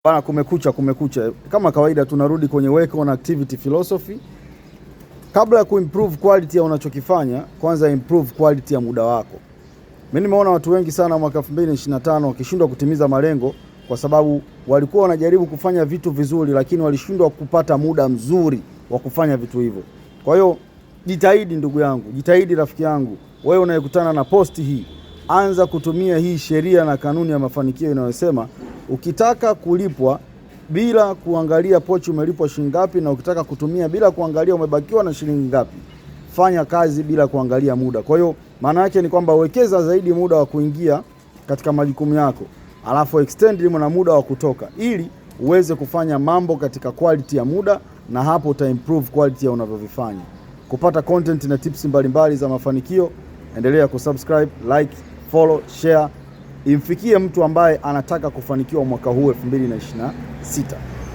Bana, kumekucha. Kama kawaida tunarudi kwenye work on activity philosophy. Kabla ya kuimprove quality ya unachokifanya, kwanza improve quality ya muda wako. Mimi nimeona watu wengi sana mwaka 2025 wakishindwa kutimiza malengo kwa sababu walikuwa wanajaribu kufanya vitu vizuri lakini walishindwa kupata muda mzuri wa kufanya vitu hivyo. Kwa hiyo jitahidi ndugu yangu, jitahidi rafiki yangu, wewe unayekutana na posti hii, anza kutumia hii sheria na kanuni ya mafanikio inayosema ukitaka kulipwa bila kuangalia pochi umelipwa shilingi ngapi, na ukitaka kutumia bila kuangalia umebakiwa na shilingi ngapi, fanya kazi bila kuangalia muda. Kwa hiyo maana yake ni kwamba wekeza zaidi muda wa kuingia katika majukumu yako, alafu extend na muda wa kutoka, ili uweze kufanya mambo katika quality ya muda, na hapo uta improve quality ya unavyovifanya. Kupata content na tips mbalimbali za mafanikio, endelea kusubscribe, like, follow, share, imfikie mtu ambaye anataka kufanikiwa mwaka huu 2026.